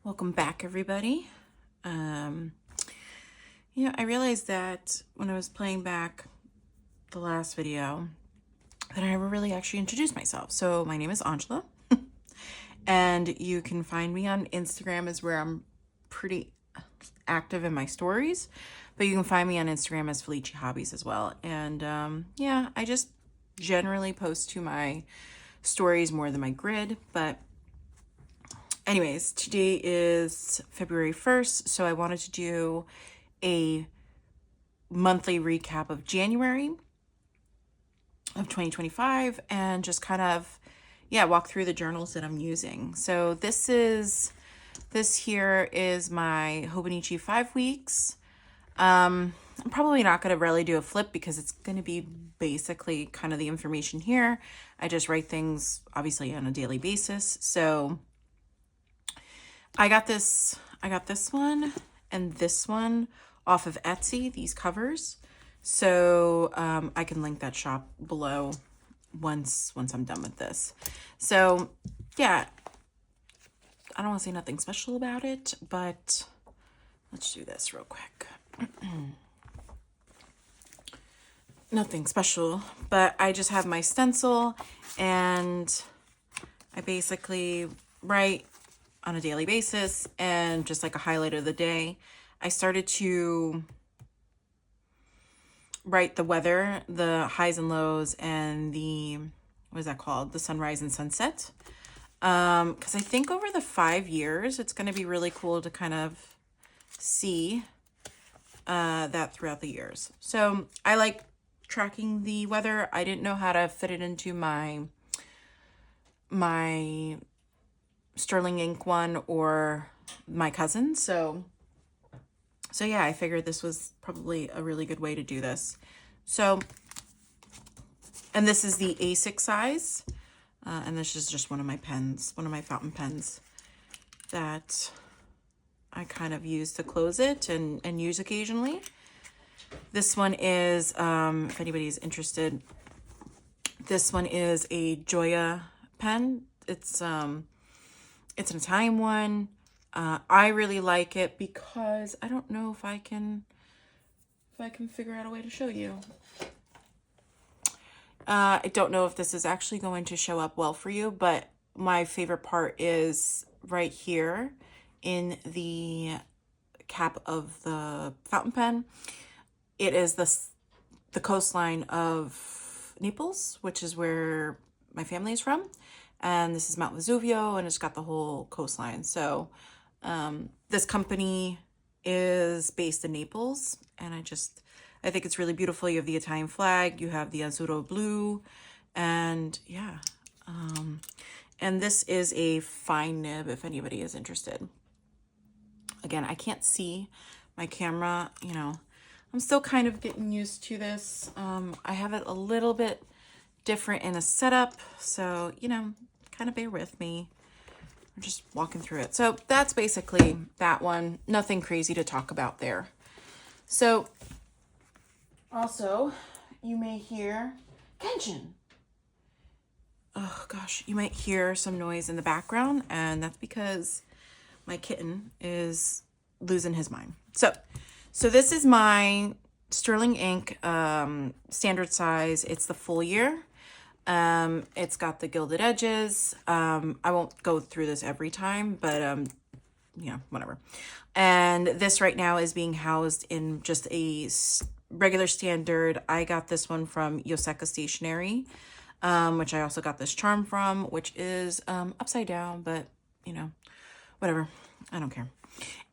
Welcome back, everybody. Um, I realized that when I was playing back the last video that I never really actually introduced myself. So my name is Angela, and you can find me on Instagram is where I'm pretty active in my stories, but you can find me on Instagram as Hobonichi Hobbies as well. And yeah, I just generally post to my stories more than my grid, but anyways, today is February 1st, so I wanted to do a monthly recap of January of 2025 and just kind of, walk through the journals that I'm using. So this here is my Hobonichi 5 weeks. I'm probably not going to really do a flip because it's going to be basically kind of the information here. I just write things obviously on a daily basis. So I got this one and this one off of Etsy, these covers. So I can link that shop below once I'm done with this. So yeah, I don't want to say nothing special about it, but let's do this real quick. Nothing special, but I just have my stencil and I basically write on a daily basis and just like a highlight of the day. I started to write the weather, the highs and lows, and the, what is that called? The sunrise and sunset. Because I think over the 5 years, it's going to be really cool to kind of see that throughout the years. So I like tracking the weather. I didn't know how to fit it into my Sterling ink one or my cousin. So yeah, I figured this was probably a really good way to do this. So, and this is the A6 size. And this is just one of my pens, one of my fountain pens that I kind of use to close it and use occasionally. This one is, if anybody's interested, this one is a Joya pen. It's an Italian one. I really like it because I don't know if I can figure out a way to show you. I don't know if this is actually going to show up well for you, but my favorite part is right here in the cap of the fountain pen. It is the coastline of Naples, which is where my family is from. And this is Mount Vesuvio, and it's got the whole coastline. So this company is based in Naples, and I think it's really beautiful. You have the Italian flag, you have the azzurro blue, and yeah. And this is a fine nib if anybody is interested. Again, I can't see my camera, I'm still kind of getting used to this. I have it a little bit different in a setup, so, kind of bear with me. I'm just walking through it. So that's basically that one. Nothing crazy to talk about there. So also, you may hear Kenshin. Oh gosh, you might hear some noise in the background, and that's because my kitten is losing his mind. So this is my Sterling ink standard size. It's the full year. It's got the gilded edges. I won't go through this every time, but whatever. And this right now is being housed in just a regular standard. I got this one from Yoseka Stationery, which I also got this charm from, which is upside down, but whatever. I don't care.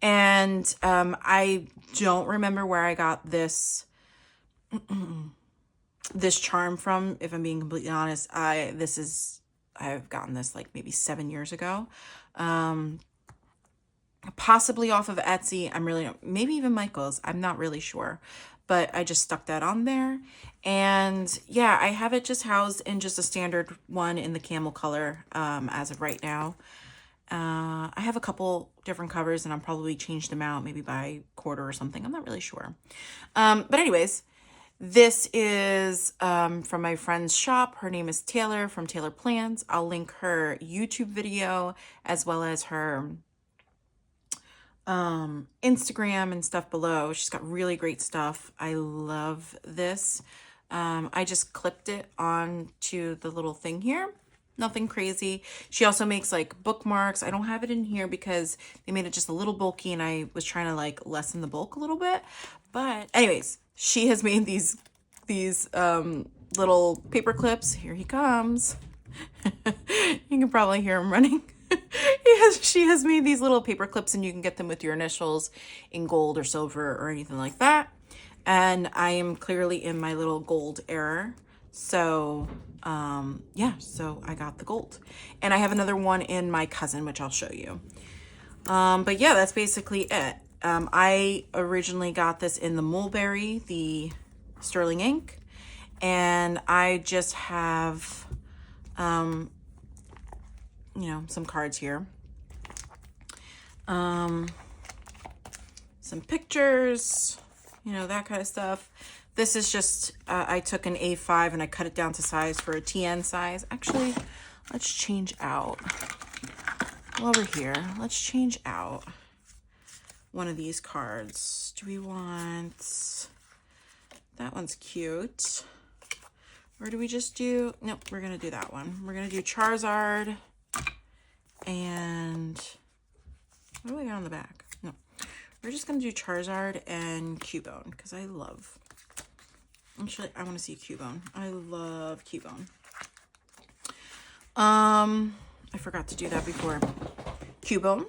And I don't remember where I got this this charm from, if I'm being completely honest. I've gotten this like maybe 7 years ago. Possibly off of Etsy. Maybe even Michael's. I'm not really sure. But I just stuck that on there. And yeah, I have it just housed in just a standard one in the camel color as of right now. I have a couple different covers and I'll probably change them out maybe by quarter or something. I'm not really sure. But anyways, this is from my friend's shop. Her name is Taylor from Taylor Plans. I'll link her YouTube video as well as her Instagram and stuff below. She's got really great stuff. I love this. I just clipped it onto the little thing here. Nothing crazy. She also makes like bookmarks. I don't have it in here because they made it just a little bulky and I was trying to like lessen the bulk a little bit. But anyways, she has made these little paper clips. Here he comes. You can probably hear him running. She has made these little paper clips and you can get them with your initials in gold or silver or anything like that. And I am clearly in my little gold era. So, yeah, so I got the gold. And I have another one in my cousin, which I'll show you. But yeah, that's basically it. I originally got this in the mulberry, the sterling ink. And I just have, you know, some cards here. Some pictures, you know, that kind of stuff. This is just, I took an A5 and I cut it down to size for a TN size. Actually, let's change out. While we're here, let's change out one of these cards. Do we want, that one's cute. Or do we just do, nope, we're going to do that one. We're going to do Charizard and, what do we got on the back? No, we're just going to do Charizard and Cubone because I love, actually, I want to see Cubone. I love Cubone. I forgot to do that before. Cubone.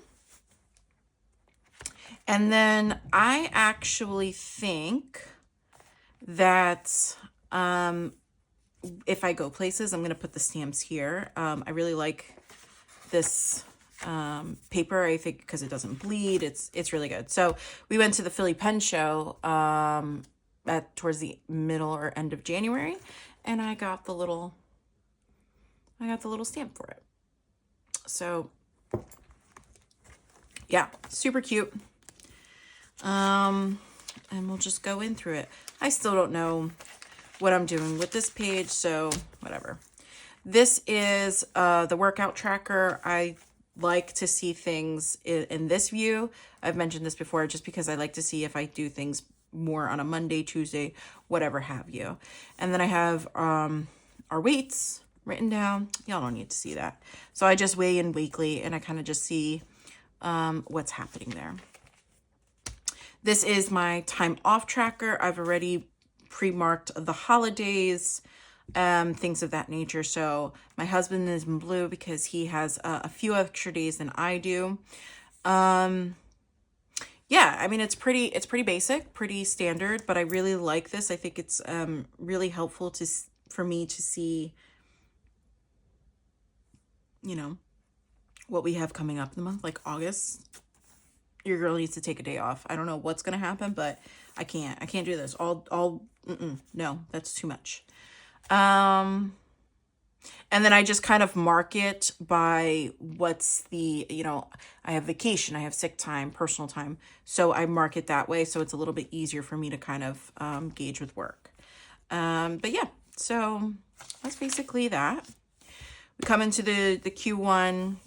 And then I actually think that, if I go places, I'm going to put the stamps here. I really like this paper, I think, because it doesn't bleed. It's really good. So we went to the Philly Pen Show towards the middle or end of January, and I got the little stamp for it. So yeah, super cute. And we'll just go in through it. I still don't know what I'm doing with this page, so whatever. This is the workout tracker. I like to see things in this view. I've mentioned this before just because I like to see if I do things more on a Monday, Tuesday, whatever have you. And then I have our weights written down. Y'all don't need to see that. So I just weigh in weekly and I kind of just see what's happening there. This is my time off tracker. I've already pre-marked the holidays, things of that nature. So my husband is in blue because he has a few extra days than I do. Yeah, I mean, it's pretty basic, pretty standard, but I really like this. I think it's really helpful for me to see, you know, what we have coming up in the month, like August. Your girl needs to take a day off. I don't know what's going to happen, but I can't do this. No, that's too much. And then I just kind of mark it by what's the, you know, I have vacation, I have sick time, personal time. So I mark it that way. So it's a little bit easier for me to kind of gauge with work. But yeah, so that's basically that. We come into the Q1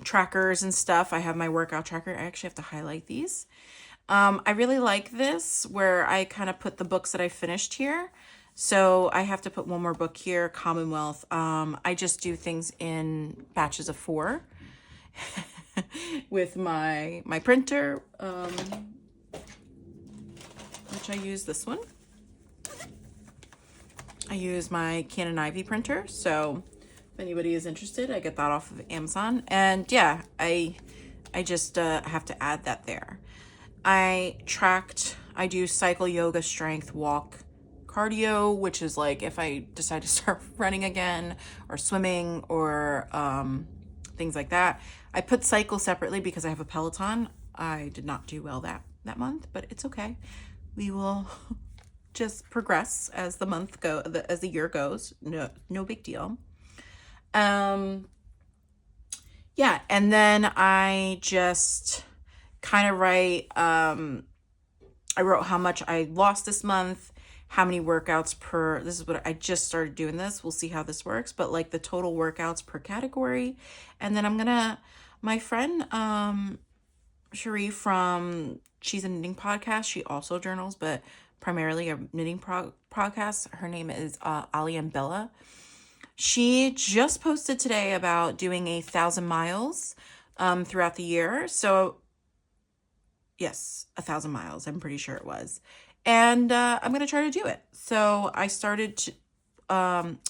trackers and stuff. I have my workout tracker. I actually have to highlight these. I really like this where I kind of put the books that I finished here. So I have to put one more book here, Commonwealth. I just do things in batches of 4 with my printer, which I use this one. I use my Canon Ivy printer. So if anybody is interested, I get that off of Amazon. And yeah, I just have to add that there. I do cycle, yoga, strength, walk, cardio, which is like if I decide to start running again or swimming or things like that. I put cycle separately because I have a Peloton. I did not do well that month, but it's okay. We will just progress as as the year goes. No big deal. Yeah, and then I just kind of write, I wrote how much I lost this month, how many workouts this is what I just started doing this. We'll see how this works, but like the total workouts per category. And then I'm going to My friend, Cherie from She's a Knitting Podcast, she also journals, but primarily a knitting podcast. Her name is Ali and Bella. She just posted today about doing 1,000 miles throughout the year. So yes, 1,000 miles. I'm pretty sure it was. And I'm going to try to do it. So I started to,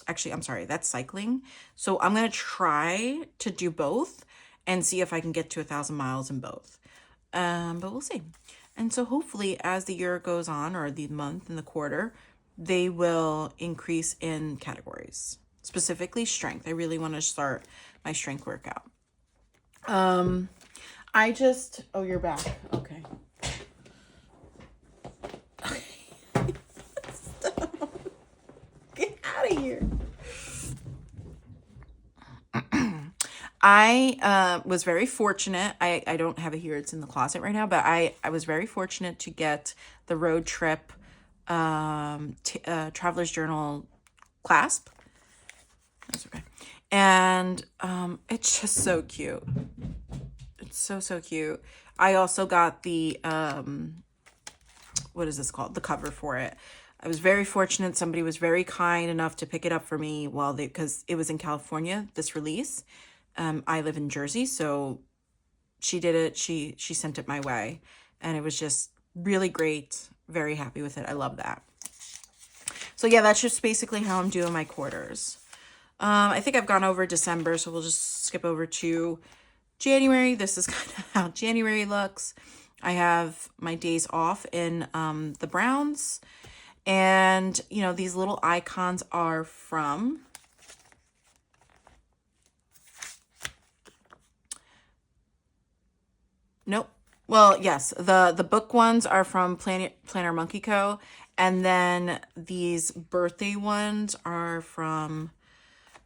actually, I'm sorry, that's cycling. So I'm going to try to do both and see if I can get to 1,000 miles in both. But we'll see. And so hopefully as the year goes on, or the month and the quarter, they will increase in categories, specifically strength. I really want to start my strength workout. Oh, you're back. Okay. Stop. Get out of here. I was very fortunate. I don't have it here. It's in the closet right now, but I was very fortunate to get the road trip Traveler's Journal clasp. That's okay. And it's just so cute. It's so cute. I also got the what is this called? The cover for it. I was very fortunate. Somebody was very kind enough to pick it up for me because it was in California, this release. I live in Jersey, so she did it. She sent it my way, and it was just really great. Very happy with it. I love that. So yeah, that's just basically how I'm doing my quarters. I think I've gone over December, so we'll just skip over to January. This is kind of how January looks. I have my days off in the Browns. And, you know, these little icons are from nope. Well, yes, the book ones are from Planner Monkey Co. And then these birthday ones are from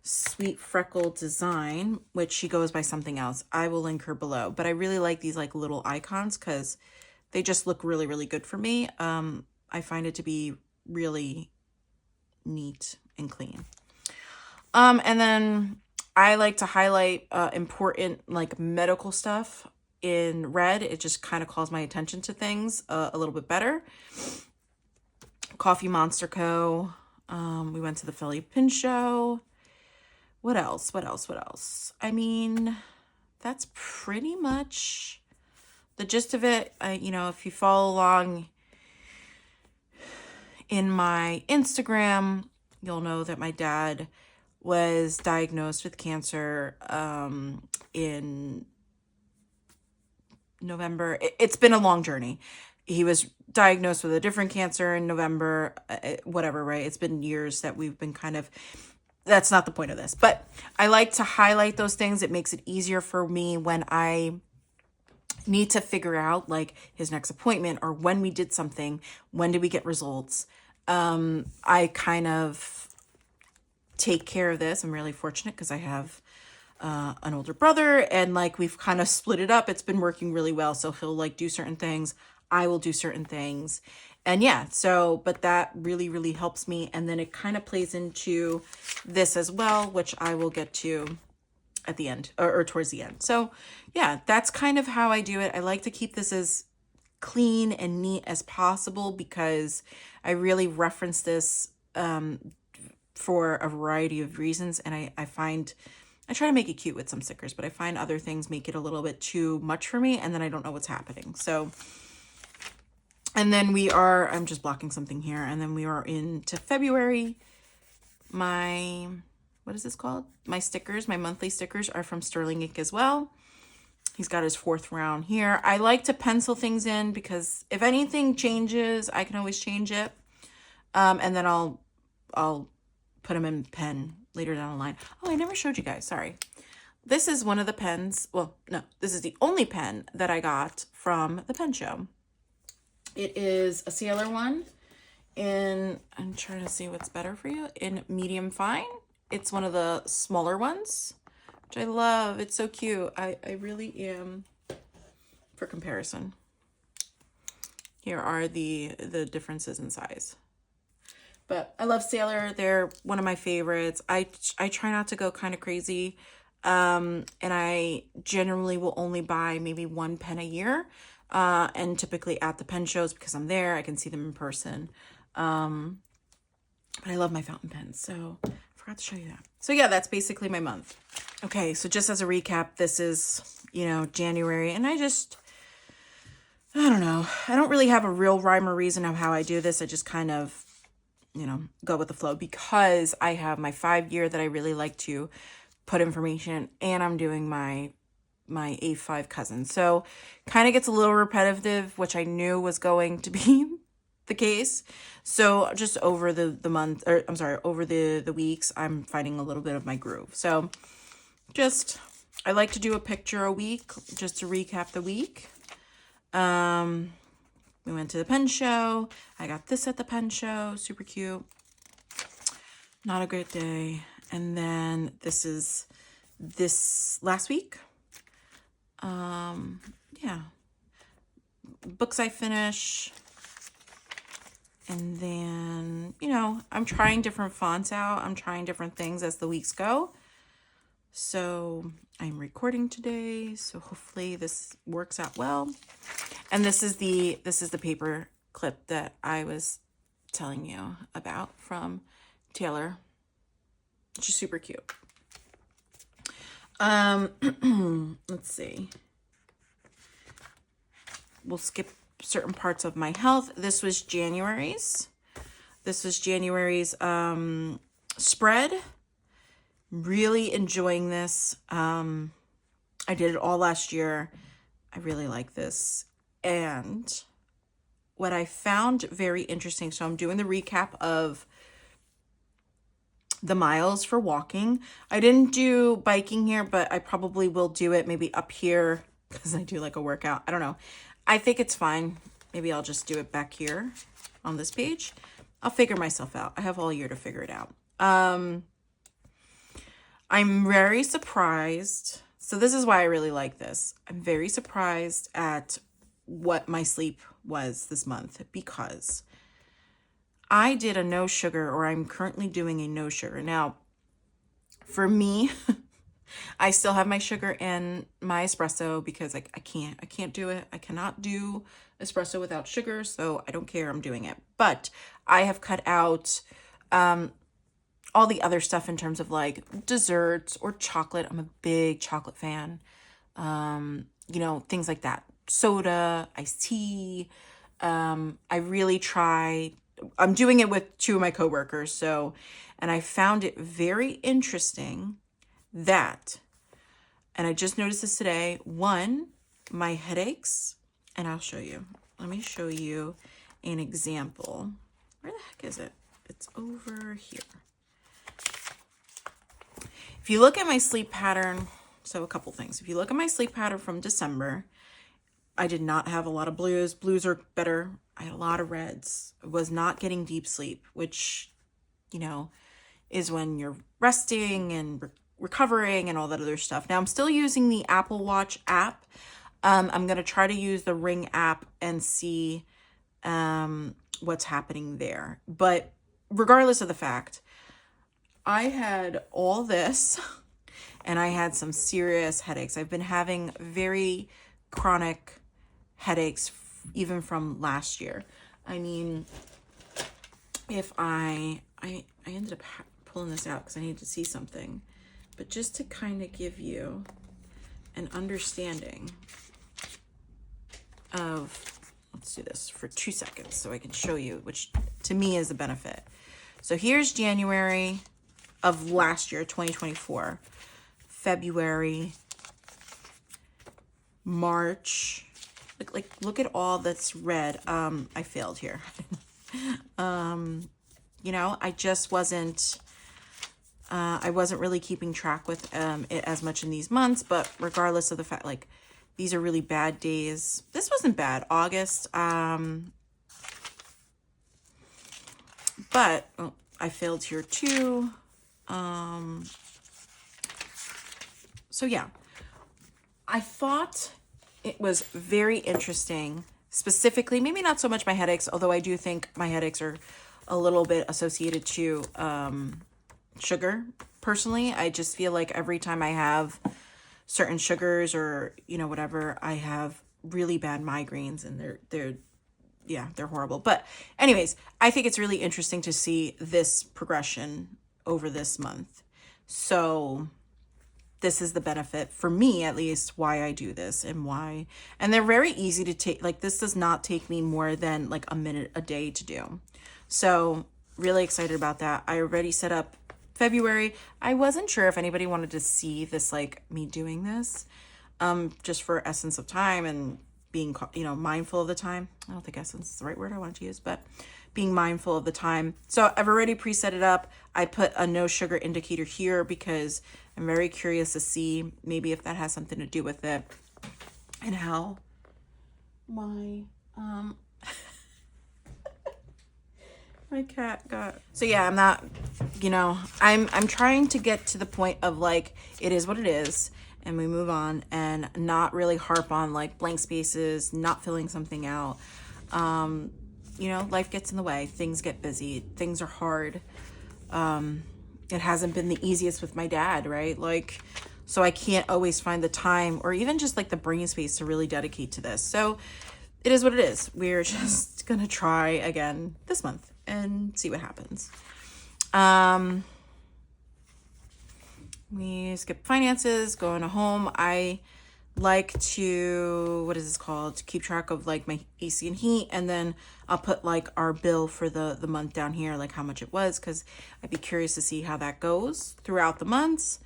Sweet Freckle Design, which she goes by something else. I will link her below. But I really like these like little icons because they just look really, really good for me. I find it to be really neat and clean. And then I like to highlight important like medical stuff in red. It just kind of calls my attention to things a little bit better. Coffee Monster Co. We went to the Philly Pin Show. What else? I mean, that's pretty much the gist of it. You know, if you follow along in my Instagram, you'll know that my dad was diagnosed with cancer in November. It's been a long journey. He was diagnosed with a different cancer in November, whatever, right? It's been years that we've been kind of, that's not the point of this, but I like to highlight those things. It makes it easier for me when I need to figure out like his next appointment or when we did something, when did we get results. I kind of take care of this. I'm really fortunate because I have an older brother and like we've kind of split it up. It's been working really well. So he'll like do certain things. I will do certain things. And yeah, so, but that really, really helps me. And then it kind of plays into this as well, which I will get to at the end or towards the end. So yeah, that's kind of how I do it. I like to keep this as clean and neat as possible because I really reference this for a variety of reasons. And I find, I try to make it cute with some stickers, but I find other things make it a little bit too much for me. And then I don't know what's happening. So, and then I'm just blocking something here. And then we are into February. What is this called? My stickers, my monthly stickers are from Sterling Ink as well. He's got his 4th round here. I like to pencil things in because if anything changes, I can always change it. And then I'll put them in pen later down the line. Oh, I never showed you guys. Sorry. This is one of the pens. Well, no, this is the only pen that I got from the pen show. It is a Sailor one I'm trying to see what's better for you, in medium fine. It's one of the smaller ones, which I love. It's so cute. I really am, for comparison. Here are the differences in size. But I love Sailor. They're one of my favorites. I try not to go kind of crazy And I generally will only buy maybe one pen a year. And typically at the pen shows, because I'm there, I can see them in person. But I love my fountain pens, so I forgot to show you that. So yeah, that's basically my month. Okay, so just as a recap, this is, January, and I don't know. I don't really have a real rhyme or reason of how I do this. I just kind of, go with the flow, because I have my 5-year that I really like to put information, and I'm doing my A5 cousin. So kind of gets a little repetitive, which I knew was going to be the case. So just over the month, or I'm sorry, over the weeks, I'm finding a little bit of my groove. So I like to do a picture a week just to recap the week. We went to the pen show. I got this at the pen show, super cute. Not a great day. And then this last week. Yeah. Books I finish. And then, I'm trying different fonts out. I'm trying different things as the weeks go. So I'm recording today, so hopefully this works out well. And this is the paper clip that I was telling you about from Taylor, which is super cute. Let's see. We'll skip certain parts of my health. This was January's. Spread. Really enjoying this. I did it all last year. I really like this. And what I found very interesting, so I'm doing the recap of the miles for walking. I didn't do biking here, but I probably will do it maybe up here because I do like a workout. I don't know. I think it's fine. Maybe I'll just do it back here on this page. I'll figure myself out. I have all year to figure it out. I'm very surprised. So this is why I really like this. I'm very surprised at what my sleep was this month, because I did a no sugar, or I'm currently doing a no sugar. Now, for me, I still have my sugar in my espresso because I can't do it. I cannot do espresso without sugar, so I don't care. I'm doing it. But I have cut out all the other stuff in terms of like desserts or chocolate. I'm a big chocolate fan. Things like that. Soda, iced tea. I really try. I'm doing it with 2 of my coworkers. And I found it very interesting that, and I just noticed this today, one, my headaches, and I'll show you. Let me show you an example. Where the heck is it? It's over here. If you look at my sleep pattern, so a couple things. If you look at my sleep pattern from December, I did not have a lot of blues. Blues are better. I had a lot of reds. I was not getting deep sleep, which, is when you're resting and recovering and all that other stuff. Now I'm still using the Apple Watch app. I'm going to try to use the Ring app and see what's happening there. But regardless of the fact, I had all this and I had some serious headaches. I've been having very chronic headaches even from last year. I mean, if I ended up pulling this out because I needed to see something, but just to kind of give you an understanding of, let's do this for 2 seconds so I can show you, which to me is a benefit. So here's January of last year, 2024, February, March. Look at all that's red. I failed here. I just wasn't, I wasn't really keeping track with it as much in these months, but regardless of the fact, these are really bad days. This wasn't bad, August. But I failed here too. So yeah, I thought it was very interesting, specifically, maybe not so much my headaches, although I do think my headaches are a little bit associated to sugar personally. I just feel like every time I have certain sugars or, you know, whatever, I have really bad migraines, and they're horrible. But anyways, I think it's really interesting to see this progression over this month. So this is the benefit for me, at least, why I do this and why. And they're very easy to take. Like, this does not take me more than like a minute a day to do. So really excited about that. I already set up February. I wasn't sure if anybody wanted to see this, like me doing this, just for essence of time and being, you know, mindful of the time. I don't think essence is the right word I wanted to use, but being mindful of the time. So I've already preset it up. I put a no sugar indicator here because I'm very curious to see maybe if that has something to do with it, and how my my cat got. So yeah, I'm not, you know, I'm trying to get to the point of like, it is what it is, and we move on, and not really harp on like blank spaces, not filling something out. You know, life gets in the way, things get busy, things are hard. It hasn't been the easiest with my dad, right? Like, so I can't always find the time or even just like the brain space to really dedicate to this. So it is what it is. We're just gonna try again this month and see what happens. We skip finances, go into home. I like to, what is this called? To keep track of like my AC and heat, and then I'll put like our bill for the month down here, like how much it was, because I'd be curious to see how that goes throughout the months,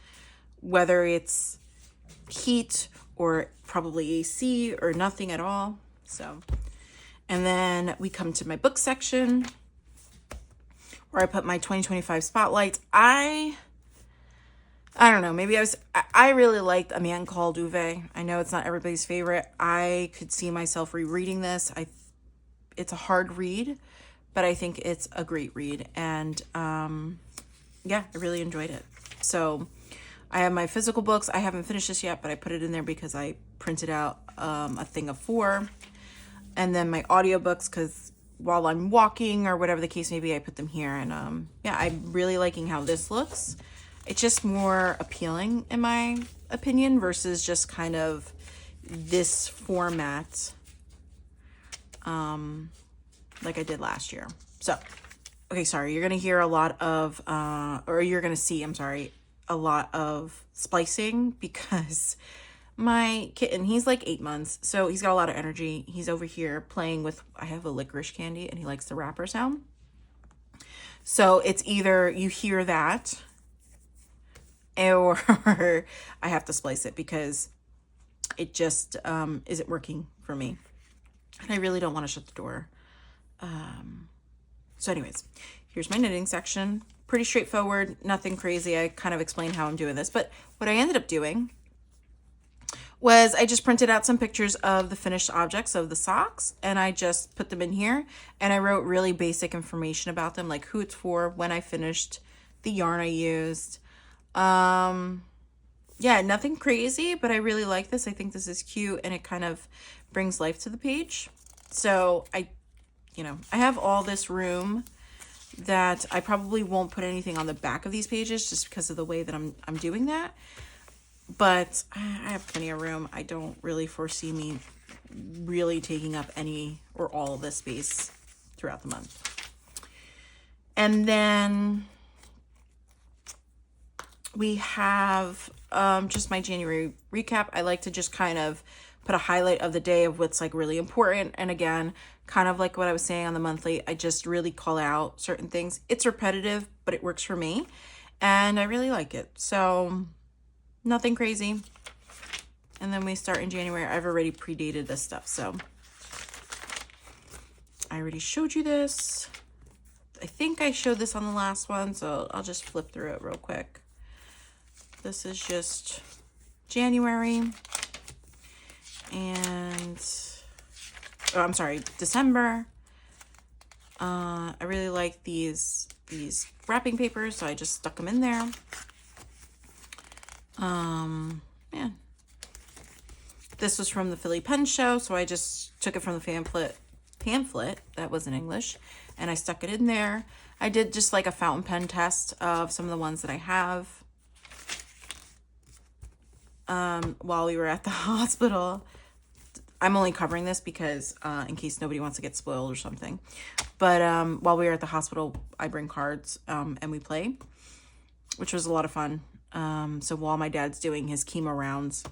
whether it's heat or probably AC or nothing at all. So, and then we come to my book section where I put my 2025 spotlights. I don't know, maybe I really liked A Man Called Uwe. I know it's not everybody's favorite. I could see myself rereading this. It's a hard read, but I think it's a great read. And yeah, I really enjoyed it. So I have my physical books. I haven't finished this yet, but I put it in there because I printed out a thing of 4. And then my audiobooks, because while I'm walking or whatever the case may be, I put them here. And yeah, I'm really liking how this looks. It's just more appealing in my opinion versus just kind of this format like I did last year. So, okay, sorry, you're going to hear a lot of, or you're going to see, I'm sorry, a lot of splicing because my kitten, he's like 8 months, so he's got a lot of energy. He's over here playing with, I have a licorice candy and he likes the wrapper sound. So it's either you hear that or I have to splice it because it just isn't working for me. And I really don't want to shut the door. So anyways, here's my knitting section. Pretty straightforward, nothing crazy. I kind of explained how I'm doing this. But what I ended up doing was I just printed out some pictures of the finished objects of the socks, and I just put them in here, and I wrote really basic information about them, like who it's for, when I finished, the yarn I used. Yeah, nothing crazy, but I really like this. I think this is cute, and it kind of brings life to the page. So I have all this room that I probably won't put anything on the back of these pages just because of the way that I'm doing that. But I have plenty of room. I don't really foresee me really taking up any or all of this space throughout the month. And then we have just my January recap. I like to just kind of put a highlight of the day of what's like really important. And again, kind of like what I was saying on the monthly, I just really call out certain things. It's repetitive, but it works for me. And I really like it. So nothing crazy. And then we start in January. I've already predated this stuff, so I already showed you this. I think I showed this on the last one, so I'll just flip through it real quick. This is just January, and I'm sorry, December. I really like these wrapping papers, so I just stuck them in there. Yeah. This was from the Philly Pen Show, so I just took it from the pamphlet, that was in English, and I stuck it in there. I did just like a fountain pen test of some of the ones that I have. while we were at the hospital. I'm only covering this because in case nobody wants to get spoiled or something. But while we were at the hospital, I bring cards and we play, which was a lot of fun. So while my dad's doing his chemo rounds,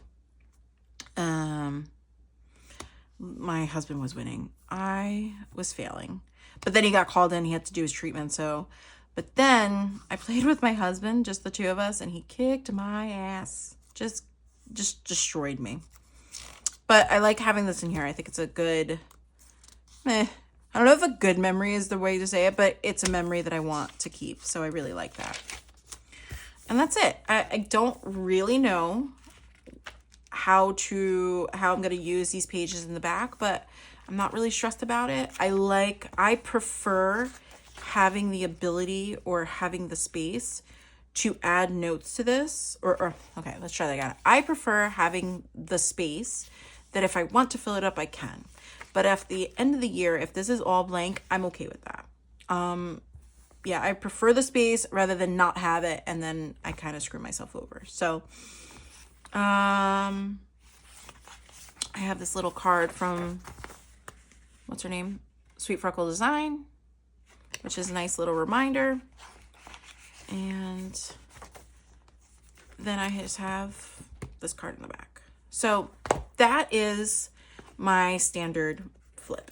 my husband was winning. I was failing. But then he got called in. He had to do his treatment. But then I played with my husband, just the two of us, and he kicked my ass. Just destroyed me. But I like having this in here. I think it's a good, I don't know if a good memory is the way to say it, but it's a memory that I want to keep. So I really like that. And that's it. I don't really know how I'm going to use these pages in the back, but I'm not really stressed about it. I prefer having the ability or having the space to add notes to this, okay, let's try that again. I prefer having the space that if I want to fill it up, I can. But at the end of the year, if this is all blank, I'm okay with that. Yeah, I prefer the space rather than not have it, and then I kind of screw myself over. So, I have this little card from, what's her name? Sweet Freckle Design, which is a nice little reminder. And then I just have this card in the back. So that is my standard flip.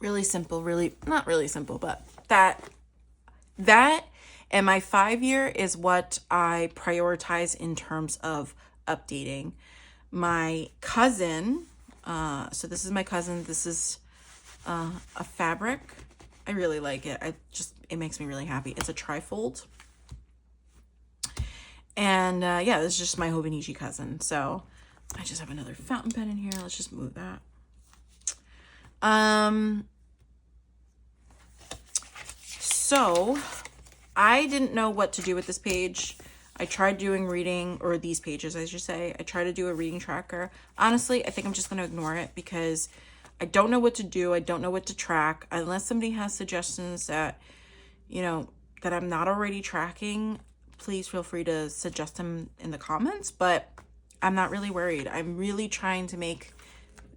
Really simple, not really simple, but that and my 5-year is what I prioritize in terms of updating. My cousin, so this is my cousin. This is a fabric. I really like it. It makes me really happy. It's a trifold. And yeah, this is just my Hobonichi Cousin. So I just have another fountain pen in here. Let's just move that. So I didn't know what to do with this page. I tried doing reading, or these pages, I should say. I tried to do a reading tracker. Honestly, I think I'm just going to ignore it because I don't know what to do. I don't know what to track. Unless somebody has suggestions that, that I'm not already tracking, please feel free to suggest them in the comments. But I'm not really worried. I'm really trying to make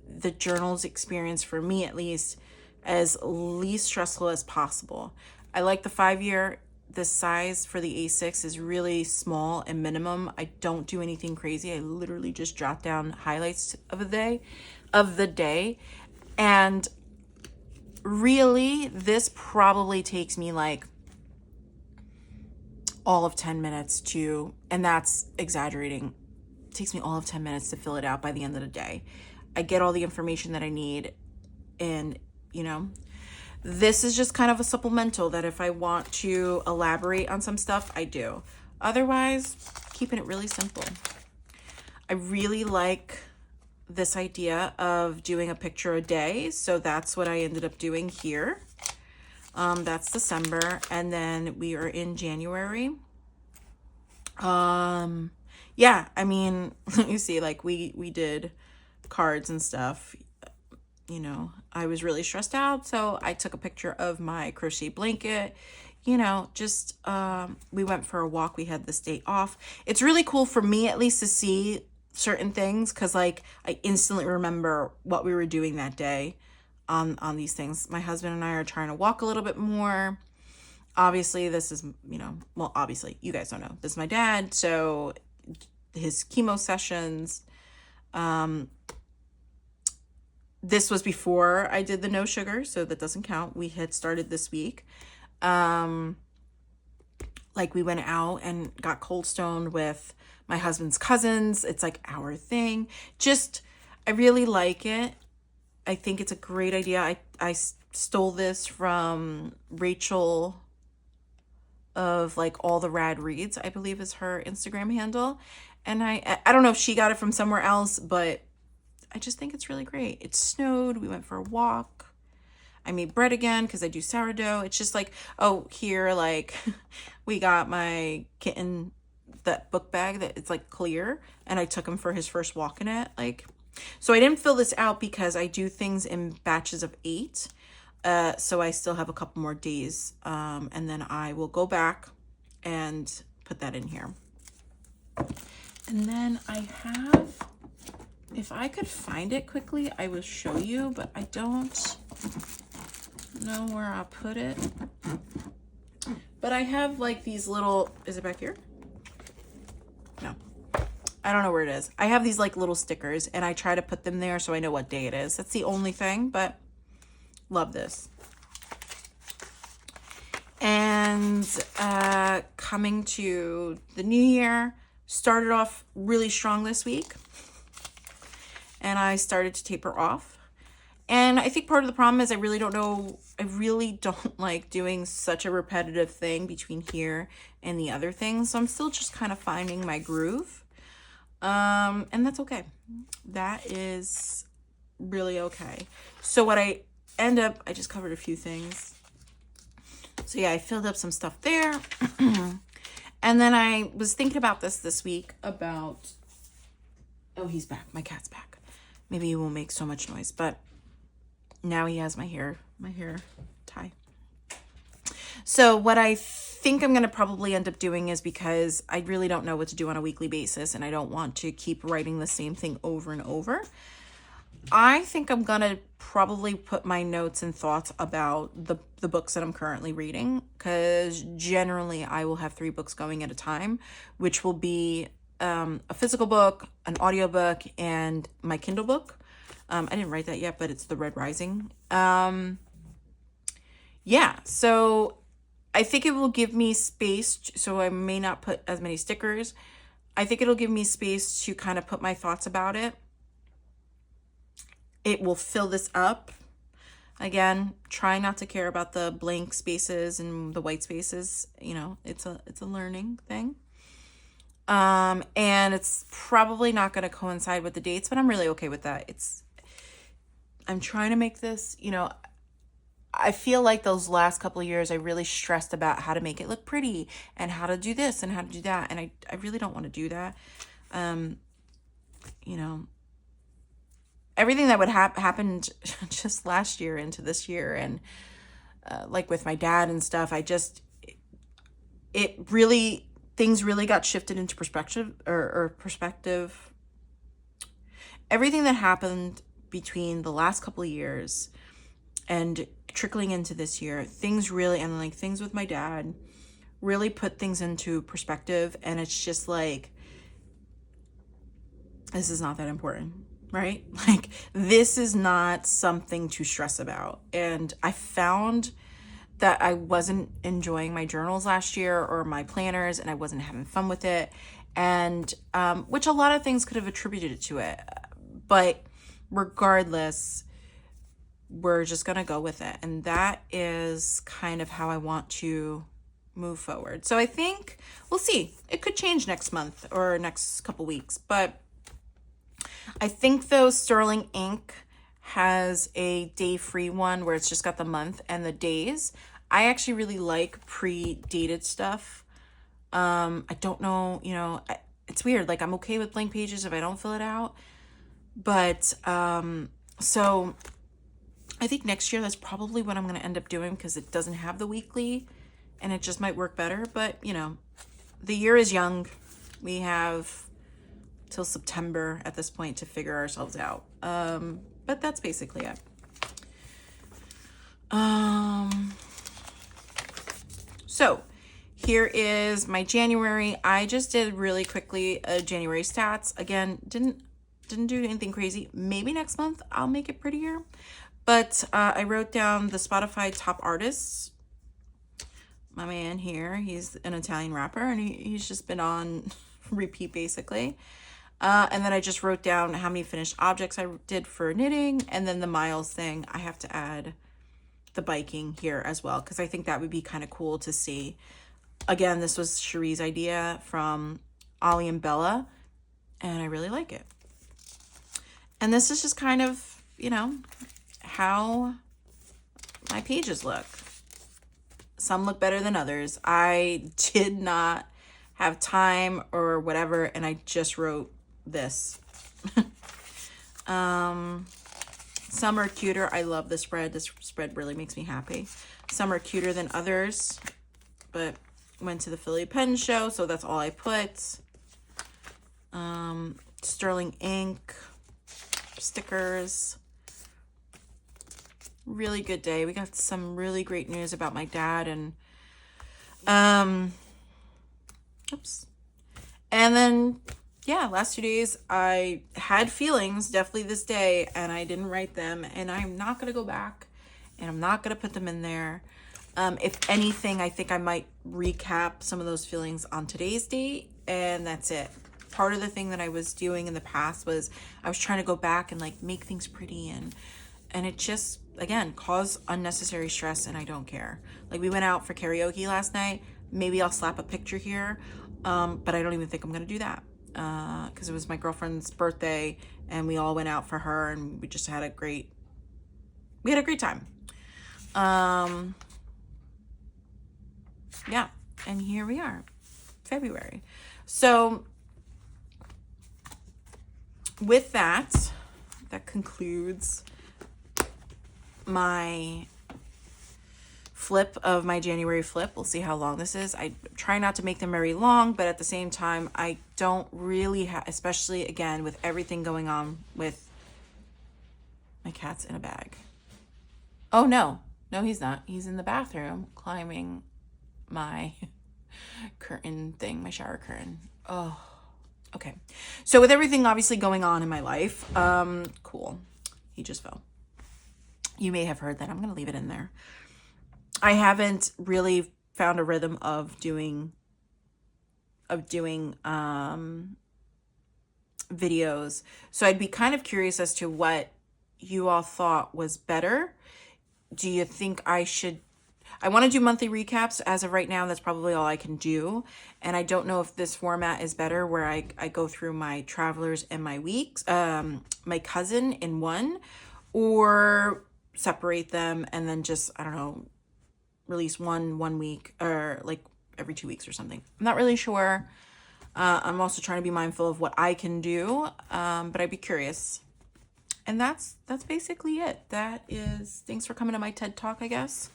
the journals experience, for me at least, as least stressful as possible. I like the 5-year. The size for the A6 is really small and minimum. I don't do anything crazy. I literally just jot down highlights of the day. And really, this probably takes me like all of 10 minutes to, and that's exaggerating. It takes me all of 10 minutes to fill it out by the end of the day. I get all the information that I need, and this is just kind of a supplemental that if I want to elaborate on some stuff, I do. Otherwise, keeping it really simple. I really like this idea of doing a picture a day. So that's what I ended up doing here. That's December. And then we are in January. Yeah, I mean, you see, like we did cards and stuff. I was really stressed out, so I took a picture of my crochet blanket. We went for a walk. We had this day off. It's really cool for me, at least, to see certain things, because like I instantly remember what we were doing that day on these things. My husband and I are trying to walk a little bit more. Obviously, this is, well, obviously, you guys don't know. This is my dad, so his chemo sessions. This was before I did the no sugar, so that doesn't count. We had started this week. Like we went out and got cold stoned with my husband's cousins. It's like our thing. I really like it. I think it's a great idea. I stole this from Rachel of like All the Rad Reads, I believe is her Instagram handle. And I don't know if she got it from somewhere else, but I just think it's really great. It snowed. We went for a walk. I made bread again because I do sourdough. It's just like, oh, here, like we got my kitten, that book bag that it's like clear, and I took him for his first walk in it. So I didn't fill this out because I do things in batches of 8. So I still have a couple more days. And then I will go back and put that in here. And then I have, if I could find it quickly, I will show you, but I don't know where I'll put it. But I have like these little, is it back here? No, I don't know where it is. I have these like little stickers and I try to put them there so I know what day it is. That's the only thing, but love this. And coming to the new year, started off really strong this week. And I started to taper off. And I think part of the problem is I really don't like doing such a repetitive thing between here and the other things. So I'm still just kind of finding my groove. And that's okay. That is really okay. So what I just covered a few things. So yeah, I filled up some stuff there. And then I was thinking about this week about, oh, he's back. My cat's back. Maybe he won't make so much noise, but now he has my hair tie. So what I think I'm going to probably end up doing is, because I really don't know what to do on a weekly basis and I don't want to keep writing the same thing over and over, I think I'm going to probably put my notes and thoughts about the books that I'm currently reading, because generally I will have 3 books going at a time, which will be a physical book, an audiobook, and my Kindle book. I didn't write that yet, but it's The Red Rising. Yeah, so I think it will give me space, so I may not put as many stickers. I think it'll give me space to kind of put my thoughts about it. It will fill this up. Again, try not to care about the blank spaces and the white spaces. You know, it's a learning thing. And it's probably not going to coincide with the dates, but I'm really okay with that. I'm trying to make this, you know, I feel like those last couple of years, I really stressed about how to make it look pretty and how to do this and how to do that. And I really don't want to do that. You know, everything that would happened just last year into this year, and like with my dad and stuff, things really got shifted into perspective or perspective. Everything that happened between the last couple of years and trickling into this year, things with my dad really put things into perspective. And it's just like, this is not that important, right? Like, this is not something to stress about. And I found that I wasn't enjoying my journals last year or my planners, and I wasn't having fun with it. And which a lot of things could have attributed to it. But regardless, we're just going to go with it. And that is kind of how I want to move forward. So I think we'll see. It could change next month or next couple weeks. But I think though Sterling Ink has a day-free one where it's just got the month and the days. I actually really like pre-dated stuff. I don't know, you know, it's weird. Like, I'm okay with blank pages if I don't fill it out. But so I think next year that's probably what I'm going to end up doing, because it doesn't have the weekly and it just might work better. But, you know, the year is young. We have till September at this point to figure ourselves out. But that's basically it. So here is my January. I just did really quickly January stats. Again, didn't do anything crazy. Maybe next month I'll make it prettier. But I wrote down the Spotify top artists. My man here, he's an Italian rapper, and he's just been on repeat basically. And then I just wrote down how many finished objects I did for knitting, and then the miles thing. I have to add the biking here as well, because I think that would be kind of cool to see. Again, this was Cherie's idea from Ollie and Bella, and I really like it. And this is just kind of, you know, how my pages look. Some look better than others. I did not have time or whatever, and I just wrote this. Some are cuter. I love the spread. This spread really makes me happy. Some are cuter than others, but went to the Philly Pen show, so that's all I put. sterling ink, stickers. Really good day. We got some really great news about my dad, and oops. And then, yeah, last 2 days I had feelings, definitely this day, and I didn't write them, and I'm not going to go back, and I'm not going to put them in there. If anything, I think I might recap some of those feelings on today's date, and that's it. Part of the thing that I was doing in the past was I was trying to go back and like make things pretty, and it just, again, caused unnecessary stress, and I don't care. Like, we went out for karaoke last night. Maybe I'll slap a picture here, but I don't even think I'm gonna do that, because it was my girlfriend's birthday, and we all went out for her, and we just had a great time. Yeah, and here we are, February. So with that concludes my flip of my January flip. We'll see how long this is. I try not to make them very long, but at the same time, I don't really have, especially again with everything going on with my cat's in a bag. Oh no, he's not. He's in the bathroom climbing my curtain thing, my shower curtain. Oh, okay. So with everything obviously going on in my life, cool. He just fell. You may have heard that. I'm going to leave it in there. I haven't really found a rhythm of doing videos. So I'd be kind of curious as to what you all thought was better. Do you think I want to do monthly recaps as of right now. That's probably all I can do. And I don't know if this format is better where I go through my travelers and my weeks, my cousin in one, or separate them and then just, I don't know, release one week or like every 2 weeks or something. I'm not really sure. I'm also trying to be mindful of what I can do, but I'd be curious. And that's basically it. That is, thanks for coming to my TED Talk, I guess.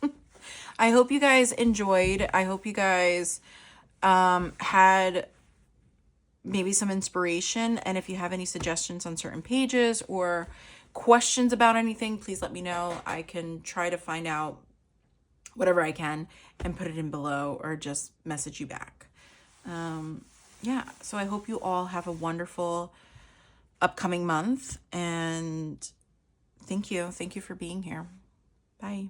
I hope you guys enjoyed. I hope you guys had maybe some inspiration. And if you have any suggestions on certain pages or questions about anything, please let me know. I can try to find out whatever I can and put it in below or just message you back. Yeah, so I hope you all have a wonderful upcoming month, and thank you for being here. Bye.